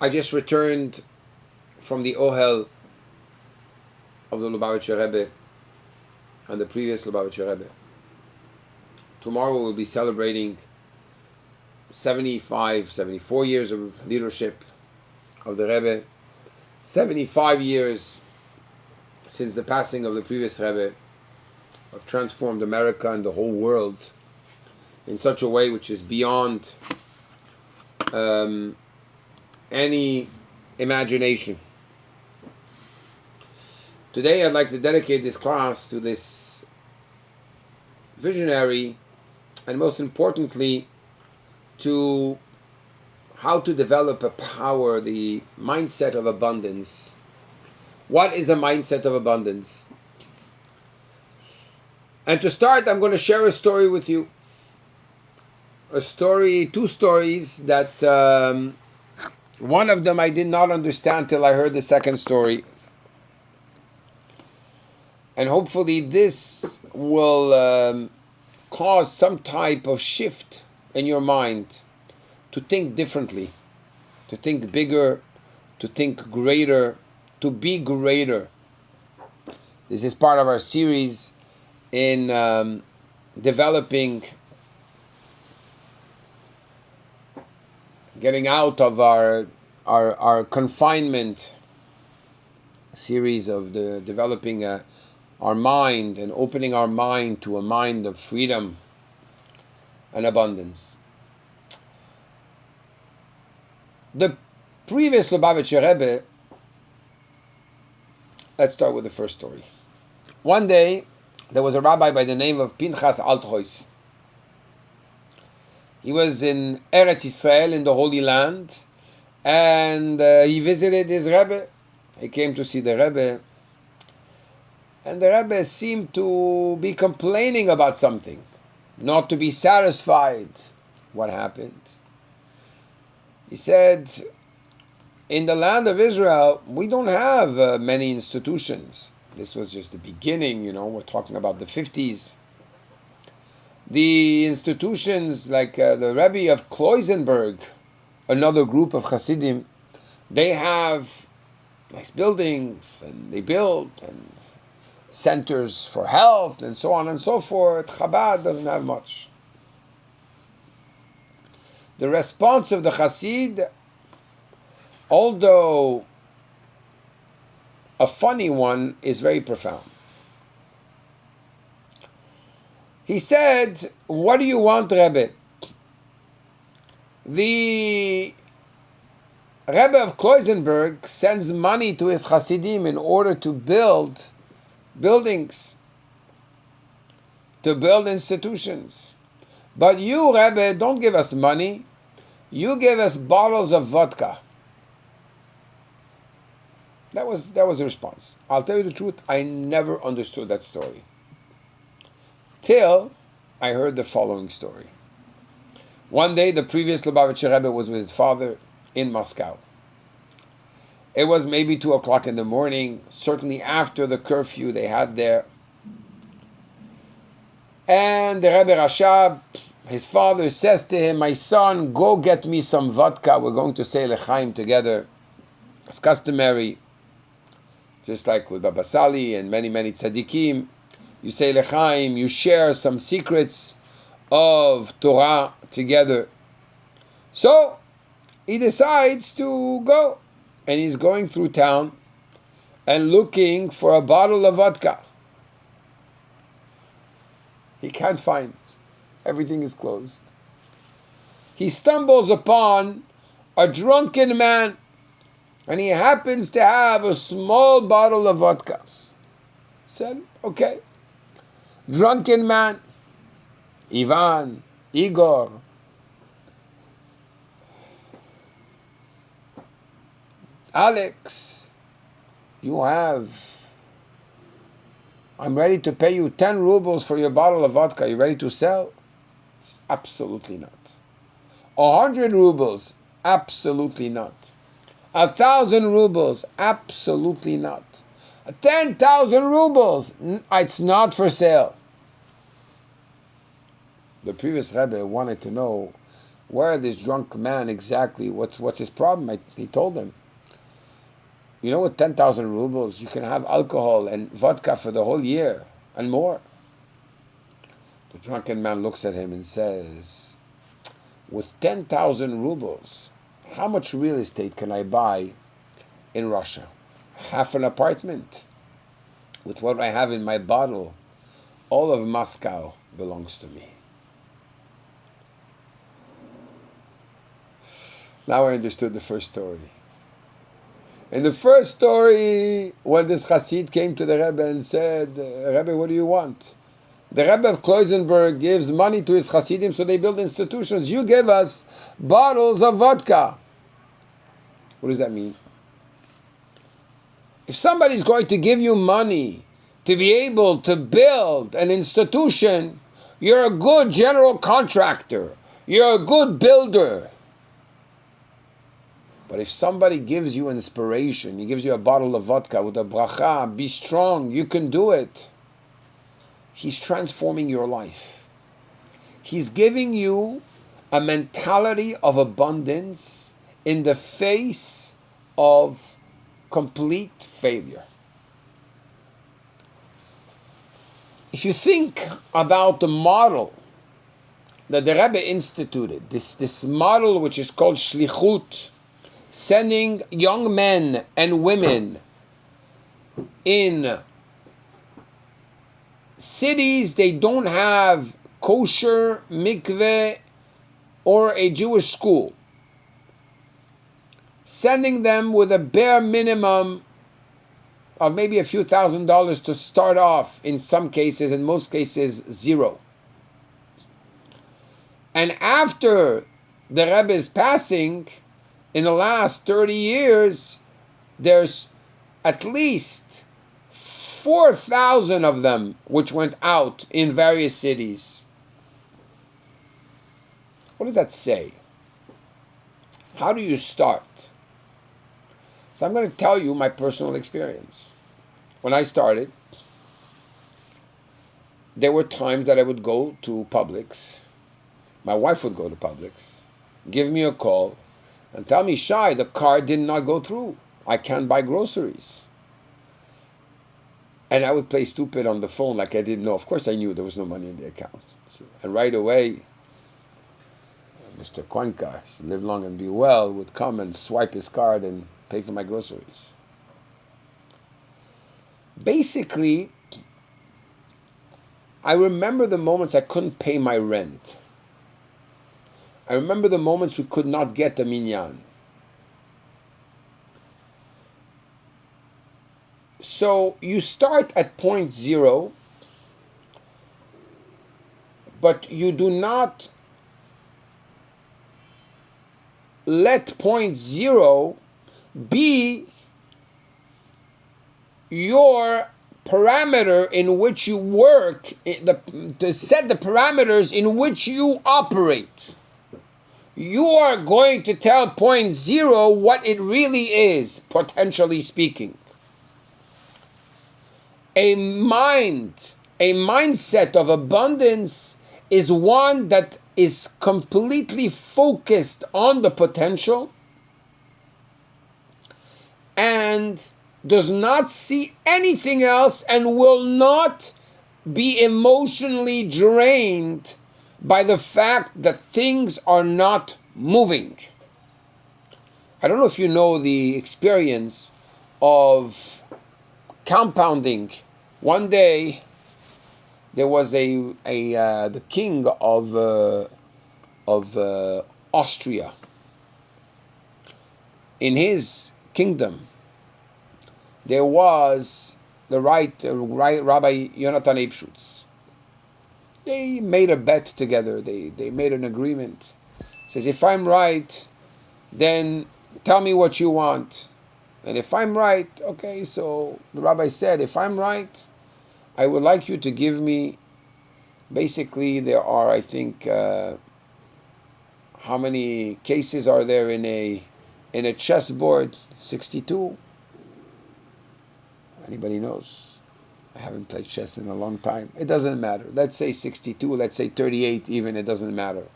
I just returned from the Ohel of the Lubavitcher Rebbe and the previous Lubavitcher Rebbe. Tomorrow we'll be celebrating 74 years of leadership of the Rebbe, 75 years since the passing of the previous Rebbe, have transformed America and the whole world in such a way which is beyond any imagination. Today I'd like to dedicate this class to this visionary and most importantly to how to develop a power, the mindset of abundance. What is a mindset of abundance? And to start, I'm going to share a story with you. Two stories that one of them I did not understand till I heard the second story. And hopefully this will cause some type of shift in your mind to think differently, to think bigger, to think greater, to be greater. This is part of our series in developing, getting out of our confinement series of developing our mind and opening our mind to a mind of freedom and abundance. The previous Lubavitcher Rebbe, let's start with the first story. One day, there was a rabbi by the name of Pinchas Althois. He was in Eretz Israel, in the Holy Land, and he visited his Rebbe. He came to see the Rebbe, and the Rebbe seemed to be complaining about something, not to be satisfied. What happened? He said, in the land of Israel, we don't have many institutions. This was just the beginning, we're talking about the 50s. The institutions like the Rebbe of Kloisenberg, another group of Hasidim, they have nice buildings, and they build, and centers for health, and so on and so forth. Chabad doesn't have much. The response of the Hasid, although a funny one, is very profound. He said, what do you want, Rebbe? The Rebbe of Kloisenberg sends money to his Hasidim in order to build buildings, to build institutions. But you, Rebbe, don't give us money. You give us bottles of vodka. That was the response. I'll tell you the truth, I never understood that story. Till I heard the following story. One day, the previous Lubavitcher Rebbe was with his father in Moscow. It was maybe 2 o'clock in the morning, certainly after the curfew they had there. And the Rebbe Rashab, his father, says to him, my son, go get me some vodka. We're going to say L'chaim together. It's customary, just like with Baba Sali and many, many tzaddikim. You say L'chaim, you share some secrets of Torah together. So he decides to go, and he's going through town and looking for a bottle of vodka. He can't find. Everything is closed. He stumbles upon a drunken man, and he happens to have a small bottle of vodka. He said, okay. Drunken man, Ivan, Igor, Alex, I'm ready to pay you 10 rubles for your bottle of vodka. You ready to sell? Absolutely not. 100 rubles? Absolutely not. 1,000 rubles? Absolutely not. 10,000 rubles? It's not for sale. The previous Rebbe wanted to know where this drunk man exactly, what's his problem? He told him, you know, with 10,000 rubles, you can have alcohol and vodka for the whole year and more. The drunken man looks at him and says, with 10,000 rubles, how much real estate can I buy in Russia? Half an apartment. With what I have in my bottle, all of Moscow belongs to me. Now I understood the first story. In the first story, when this Chassid came to the Rebbe and said, Rebbe, what do you want? The Rebbe of Kloisenberg gives money to his Chassidim so they build institutions. You give us bottles of vodka. What does that mean? If somebody's going to give you money to be able to build an institution, you're a good general contractor. You're a good builder. But if somebody gives you inspiration, he gives you a bottle of vodka with a bracha, be strong, you can do it. He's transforming your life. He's giving you a mentality of abundance in the face of complete failure. If you think about the model that the Rebbe instituted, this model which is called shlichut, sending young men and women in cities they don't have kosher mikveh or a Jewish school, sending them with a bare minimum of maybe a few $1,000s to start off, in some cases, in most cases, zero. And after the Rebbe's passing, in the last 30 years, there's at least 4,000 of them which went out in various cities. What does that say? How do you start? So I'm going to tell you my personal experience. When I started, there were times that I would go to Publix. My wife would go to Publix, give me a call, and tell me, Shai, the card did not go through. I can't buy groceries. And I would play stupid on the phone like I didn't know. Of course I knew there was no money in the account. And right away, Mr. Kwanka, live long and be well, would come and swipe his card and pay for my groceries. Basically, I remember the moments I couldn't pay my rent. I remember the moments we could not get a minyan. So you start at point zero, but you do not let point zero be your parameter in which you work, to set the parameters in which you operate. You are going to tell point zero what it really is, potentially speaking. A mindset of abundance is one that is completely focused on the potential and does not see anything else and will not be emotionally drained by the fact that things are not moving. I don't know if you know the experience of compounding. One day, there was the king of Austria. In his kingdom, there was the right Rabbi Yonatan Eibschutz. They made a bet together. They made an agreement. Says, if I'm right, then tell me what you want. And if I'm right, okay, so the rabbi said, if I'm right, I would like you to give me, basically there are, I think, how many cases are there in a chessboard? 62? Anybody knows? I haven't played chess in a long time. It doesn't matter. Let's say 62, let's say 38 even, it doesn't matter.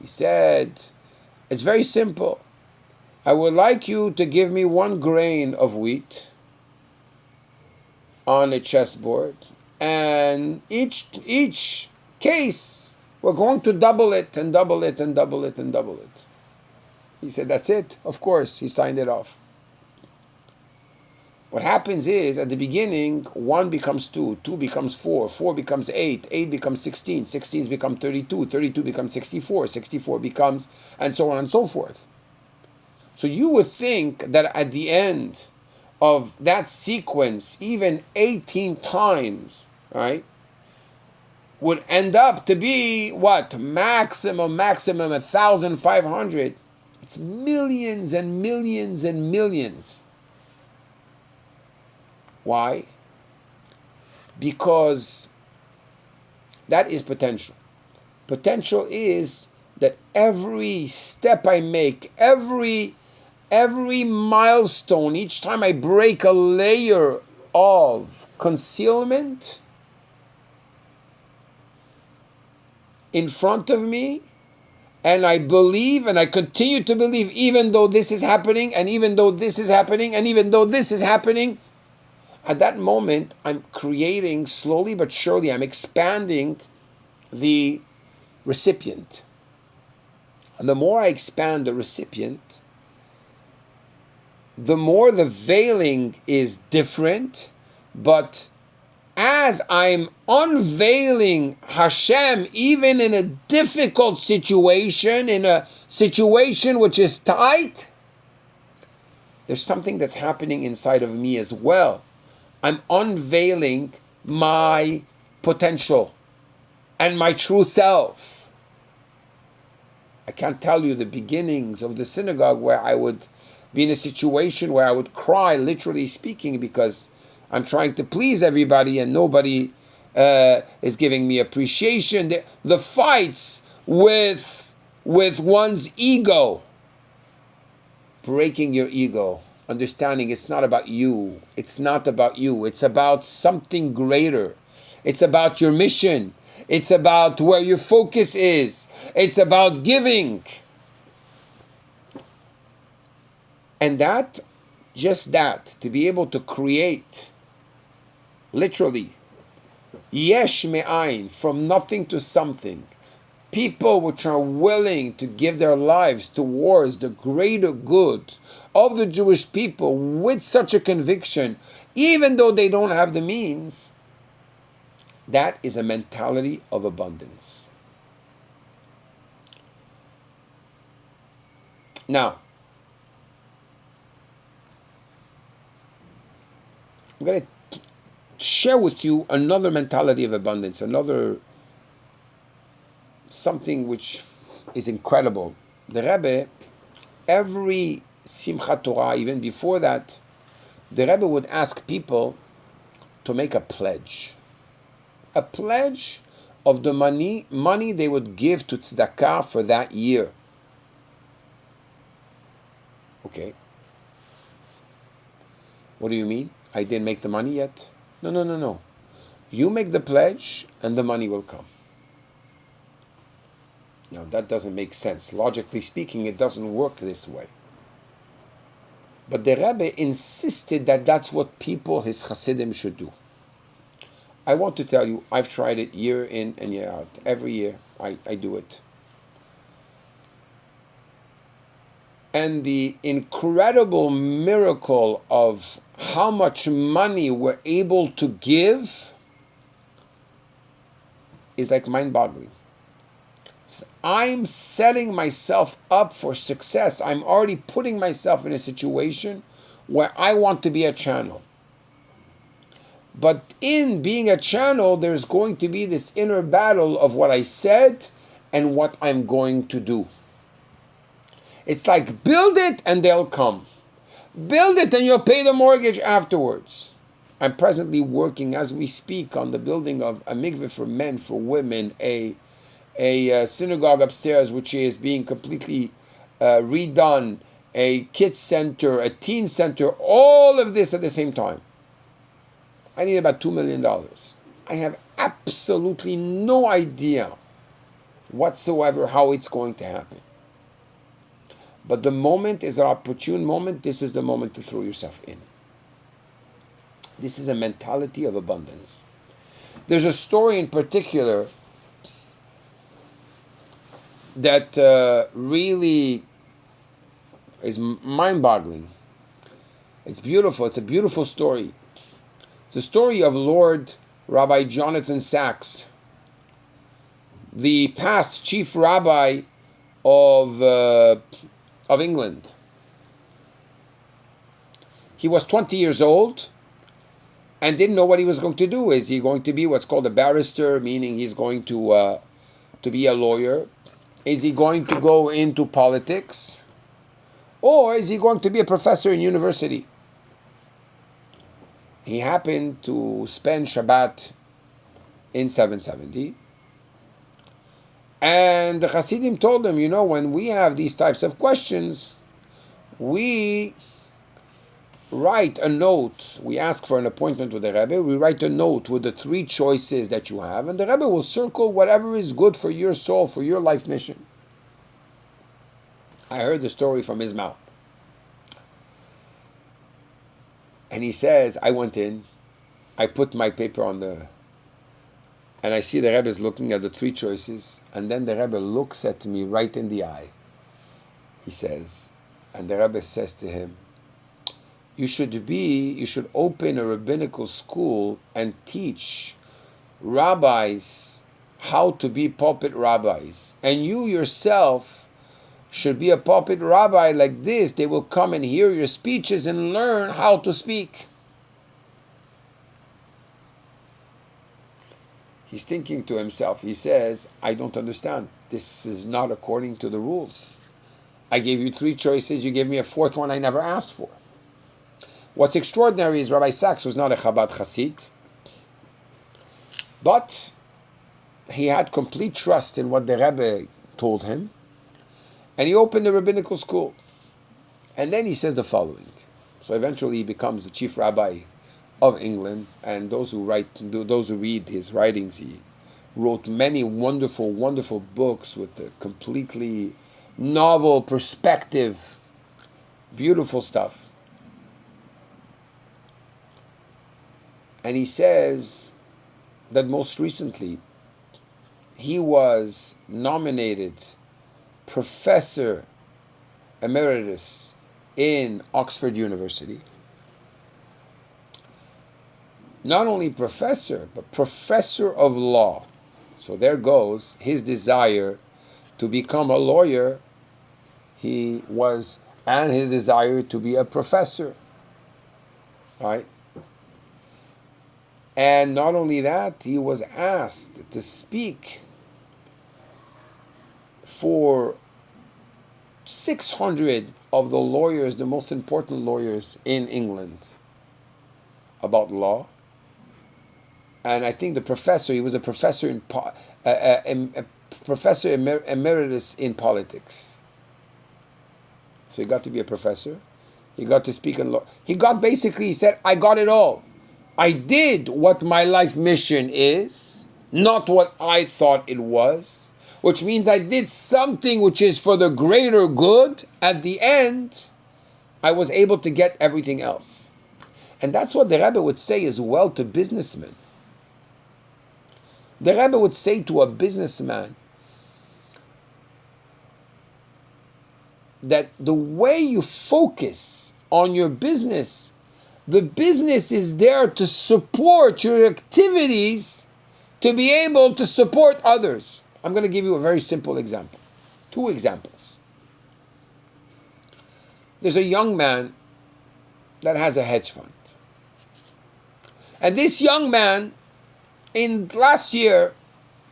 He said, it's very simple. I would like you to give me 1 grain of wheat on a chessboard, and each case we're going to double it and double it and double it and double it. He said, that's it. Of course, he signed it off. What happens is, at the beginning, 1 becomes 2, 2 becomes 4, 4 becomes 8, 8 becomes 16, 16 becomes 32, 32 becomes 64, 64 becomes, and so on and so forth. So you would think that at the end of that sequence, even 18 times, right, would end up to be what? Maximum 1,500. It's millions and millions and millions. Why? Because that is potential. Potential is that every step I make, every milestone, each time I break a layer of concealment in front of me, and I believe and I continue to believe, even though this is happening, and even though this is happening, and even though this is happening, at that moment, I'm creating, slowly but surely, I'm expanding the recipient. And the more I expand the recipient, the more the veiling is different, but as I'm unveiling Hashem, even in a difficult situation, in a situation which is tight, there's something that's happening inside of me as well. I'm unveiling my potential and my true self. I can't tell you the beginnings of the synagogue where I would be in a situation where I would cry, literally speaking, because I'm trying to please everybody and nobody is giving me appreciation. The fights with one's ego, breaking your ego, understanding it's not about you. It's not about you. It's about something greater. It's about your mission. It's about where your focus is. It's about giving. And that, just that, to be able to create, literally, yesh me'ayin, from nothing to something, people which are willing to give their lives towards the greater good of the Jewish people with such a conviction, even though they don't have the means, that is a mentality of abundance. Now, I'm going to share with you another mentality of abundance, another something which is incredible. The Rebbe, every Simchat Torah, even before that, the Rebbe would ask people to make a pledge of the money they would give to tzedakah for that year. Okay. What do you mean? I didn't make the money yet? No. You make the pledge and the money will come. Now, that doesn't make sense. Logically speaking, it doesn't work this way. But the Rebbe insisted that that's what people, his Hasidim, should do. I want to tell you, I've tried it year in and year out. Every year, I do it. And the incredible miracle of how much money we're able to give is like mind-boggling. I'm setting myself up for success. I'm already putting myself in a situation where I want to be a channel. But in being a channel, there's going to be this inner battle of what I said and what I'm going to do. It's like, build it and they'll come. Build it and you'll pay the mortgage afterwards. I'm presently working as we speak on the building of a mikveh for men, for women, a synagogue upstairs which is being completely redone, a kids center, a teen center, all of this at the same time. I need about $2 million. I have absolutely no idea whatsoever how it's going to happen. But the moment is an opportune moment. This is the moment to throw yourself in. This is a mentality of abundance. There's a story in particular that really is mind-boggling. It's beautiful. It's a beautiful story. It's a story of Lord Rabbi Jonathan Sachs, the past chief rabbi of England. He was 20 years old and didn't know what he was going to do. Is he going to be what's called a barrister, meaning he's going to be a lawyer? Is he going to go into politics? Or is he going to be a professor in university? He happened to spend Shabbat in 770. And the Hasidim told him, when we have these types of questions, we write a note. We ask for an appointment with the Rebbe. We write a note with the 3 choices that you have. And the Rebbe will circle whatever is good for your soul, for your life mission. I heard the story from his mouth. And he says, I went in, I put my paper on and I see the Rebbe is looking at the 3 choices, and then the Rebbe looks at me right in the eye. He says, and the Rebbe says to him, you should open a rabbinical school and teach rabbis how to be pulpit rabbis. And you yourself should be a pulpit rabbi like this. They will come and hear your speeches and learn how to speak. He's thinking to himself, he says, I don't understand. This is not according to the rules. I gave you 3 choices, you gave me a 4th one I never asked for. What's extraordinary is Rabbi Sachs was not a Chabad Chassid, but he had complete trust in what the Rebbe told him, and he opened a rabbinical school. And then he says the following. So eventually he becomes the chief rabbi of England, and those who read his writings, he wrote many wonderful, wonderful books with a completely novel perspective, beautiful stuff. And he says that most recently he was nominated Professor Emeritus in Oxford University. Not only professor, but professor of law. So there goes his desire to become a lawyer. And his desire to be a professor. Right? And not only that, he was asked to speak for 600 of the lawyers, the most important lawyers in England, about law. And I think he was a professor professor emeritus in politics. So he got to be a professor. He got to speak in law. He said, I got it all. I did what my life mission is, not what I thought it was, which means I did something which is for the greater good. At the end, I was able to get everything else. And that's what the Rebbe would say as well to businessmen. The Rebbe would say to a businessman that the way you focus on your business, the business is there to support your activities to be able to support others. I'm going to give you a very simple example. 2 examples. There's a young man that has a hedge fund. And this young man, in last year,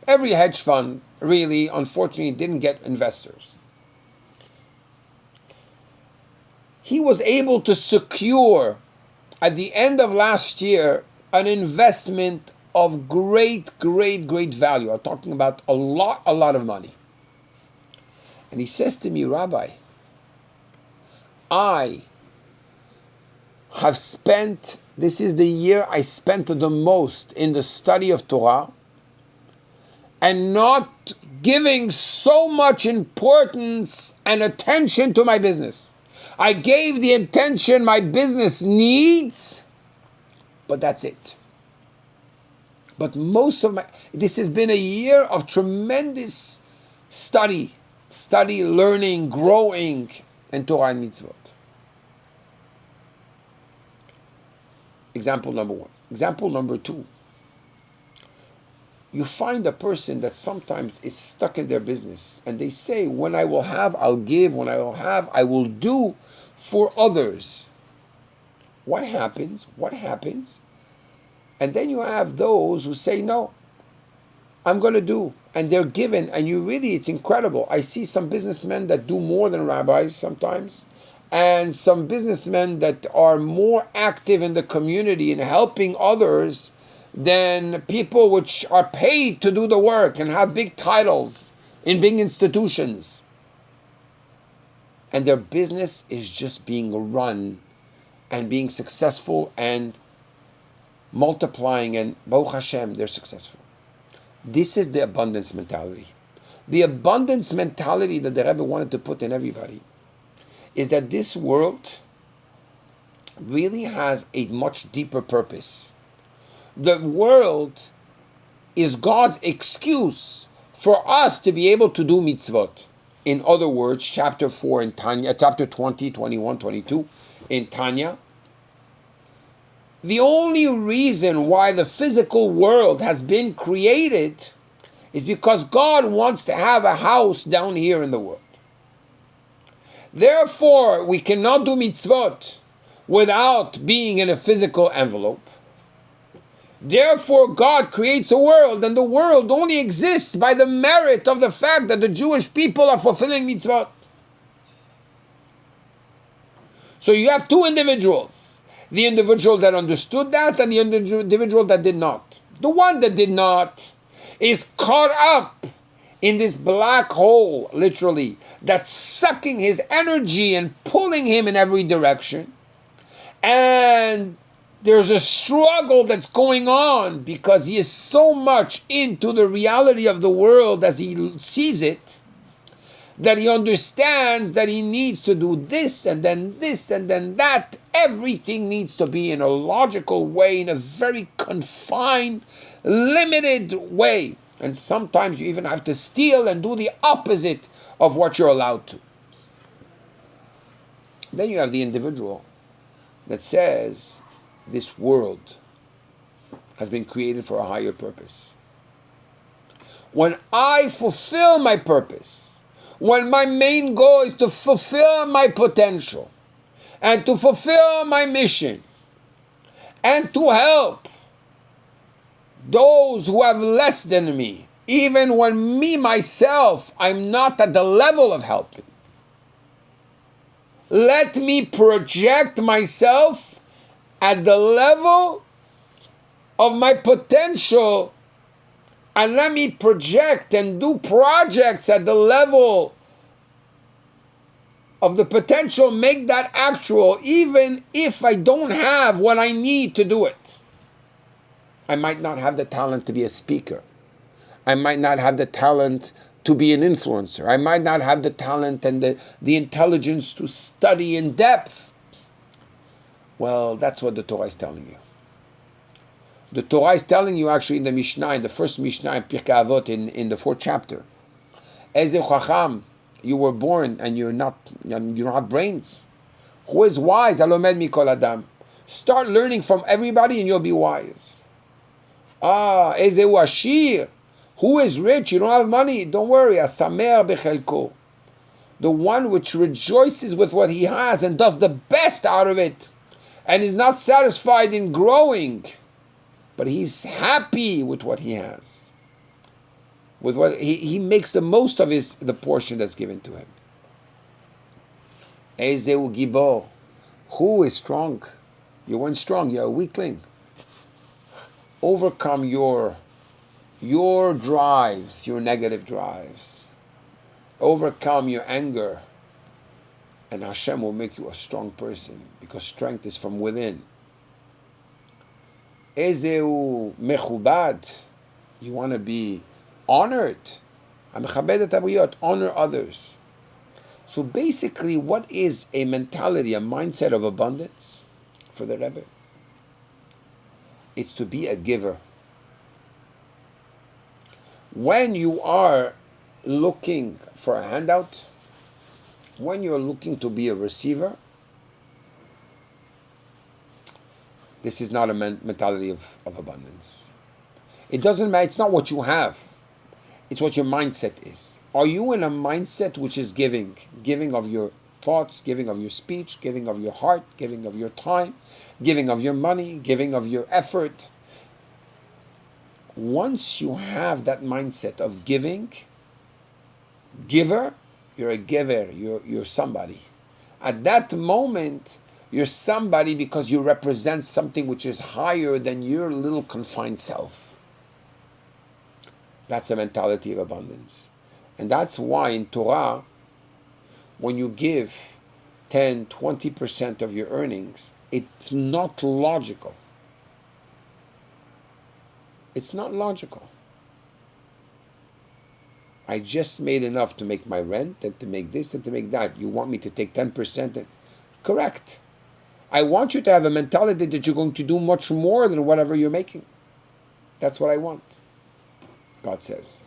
every hedge fund really, unfortunately, didn't get investors. He was able to secure, at the end of last year, an investment of great value. I'm talking about a lot of money. And he says to me, Rabbi, I have spent, this is the year I spent the most in the study of Torah, and not giving so much importance and attention to my business. I gave the attention my business needs, but that's it. But this has been a year of tremendous study, learning, growing, and Torah and mitzvot. Example number one. Example number two. You find a person that sometimes is stuck in their business and they say, when I will have, I'll give. When I will have, I will do for others. What happens? And then you have those who say, no, I'm going to do. And they're given. And it's incredible. I see some businessmen that do more than rabbis sometimes. And some businessmen that are more active in the community in helping others than people which are paid to do the work and have big titles in big institutions. And their business is just being run and being successful and multiplying, and Baruch Hashem, they're successful. This is the abundance mentality. The abundance mentality that the Rebbe wanted to put in everybody is that this world really has a much deeper purpose. The world is God's excuse for us to be able to do mitzvot. In other words, chapter 4 in Tanya, chapter 20, 21, 22 in Tanya, the only reason why the physical world has been created is because God wants to have a house down here in the world. Therefore, we cannot do mitzvot without being in a physical envelope. Therefore, God creates a world, and the world only exists by the merit of the fact that the Jewish people are fulfilling mitzvot. So you have two individuals. The individual that understood that and the individual that did not. The one that did not is caught up in this black hole, literally, that's sucking his energy and pulling him in every direction. And there's a struggle that's going on because he is so much into the reality of the world as he sees it, that he understands that he needs to do this and then that. Everything needs to be in a logical way, in a very confined, limited way. And sometimes you even have to steal and do the opposite of what you're allowed to. Then you have the individual that says, this world has been created for a higher purpose. When I fulfill my purpose, when my main goal is to fulfill my potential and to fulfill my mission and to help those who have less than me, even when me, myself, I'm not at the level of helping, let me project myself at the level of my potential, and let me project and do projects at the level of the potential, make that actual, even if I don't have what I need to do it. I might not have the talent to be a speaker. I might not have the talent to be an influencer. I might not have the talent and the intelligence to study in depth. Well, that's what the Torah is telling you. The Torah is telling you actually in the Mishnah, in the first Mishnah in Pirkei Avot, in the 4th chapter, Eze Chacham, you were born and you don't have brains. Who is wise? Alomed mikol adam. Start learning from everybody and you'll be wise. Eze Ashir. Who is rich? You don't have money. Don't worry. Asamer bechelko. The one which rejoices with what he has and does the best out of it, and is not satisfied in growing, but he's happy with what he has. With what he makes the most of the portion that's given to him. Ezeu gibor. Who is strong? You weren't strong. You're a weakling. Overcome your drives, your negative drives. Overcome your anger, and Hashem will make you a strong person, because strength is from within. Ezeu mechubad. You want to be Honor it. Honor others. So basically, what is a mentality, a mindset of abundance for the Rebbe? It's to be a giver. When you are looking for a handout, when you're looking to be a receiver, this is not a mentality of abundance. It doesn't matter, it's not what you have, it's what your mindset is. Are you in a mindset which is giving? Giving of your thoughts, giving of your speech, giving of your heart, giving of your time, giving of your money, giving of your effort. Once you have that mindset of giving, giver, you're a giver, you're somebody. At that moment, you're somebody because you represent something which is higher than your little confined self. That's a mentality of abundance. And that's why in Torah, when you give 10, 20% of your earnings, it's not logical. It's not logical. I just made enough to make my rent and to make this and to make that. You want me to take 10%? Correct. I want you to have a mentality that you're going to do much more than whatever you're making. That's what I want, God says.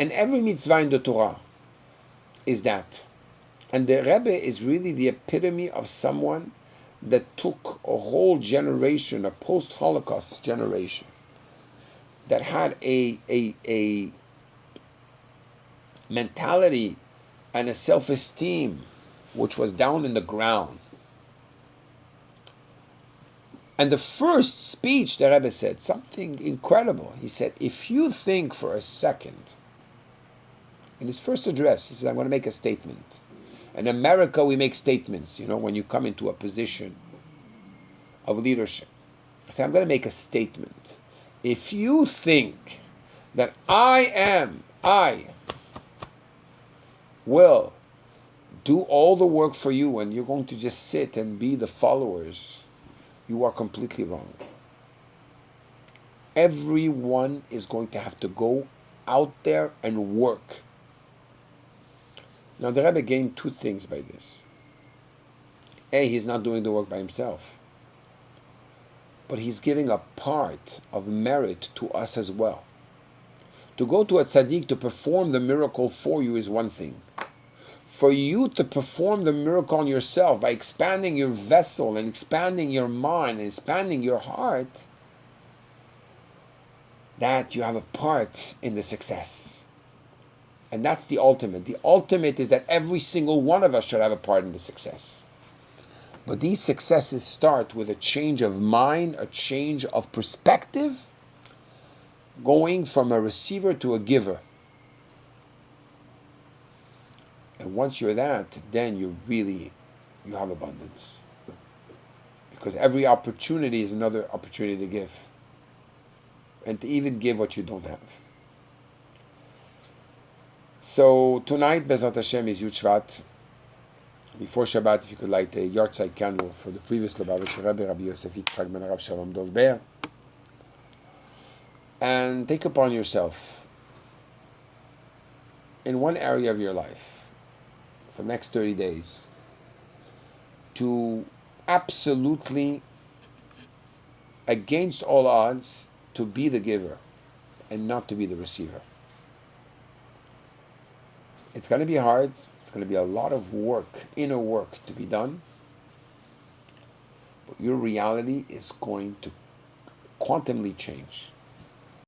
And every mitzvah in the Torah is that. And the Rebbe is really the epitome of someone that took a whole generation, a post-Holocaust generation, that had a mentality and a self-esteem which was down in the ground. And the first speech, the Rebbe said something incredible. He said, if you think for a second, in his first address, he said, I'm going to make a statement. In America, we make statements, when you come into a position of leadership. I said, I'm going to make a statement. If you think that I will do all the work for you and you're going to just sit and be the followers, you are completely wrong. Everyone is going to have to go out there and work. Now, the Rebbe gained two things by this. A, he's not doing the work by himself, but he's giving a part of merit to us as well. To go to a tzaddik to perform the miracle for you is one thing. For you to perform the miracle on yourself by expanding your vessel and expanding your mind and expanding your heart, that you have a part in the success. And that's the ultimate. The ultimate is that every single one of us should have a part in the success. But these successes start with a change of mind, a change of perspective, going from a receiver to a giver. And once you're that, then you have abundance. Because every opportunity is another opportunity to give. And to even give what you don't have. So tonight, Bezrat Hashem, is Shvat. Before Shabbat, if you could light a yahrzeit candle for the previous Lubavitcher Rebbe, Rabbi Yosef Yitzchak ben Arav Shalom Dov Ber. And take upon yourself, in one area of your life, for the next 30 days, to absolutely, against all odds, to be the giver and not to be the receiver. It's going to be hard. It's going to be a lot of work, inner work to be done. But your reality is going to quantumly change.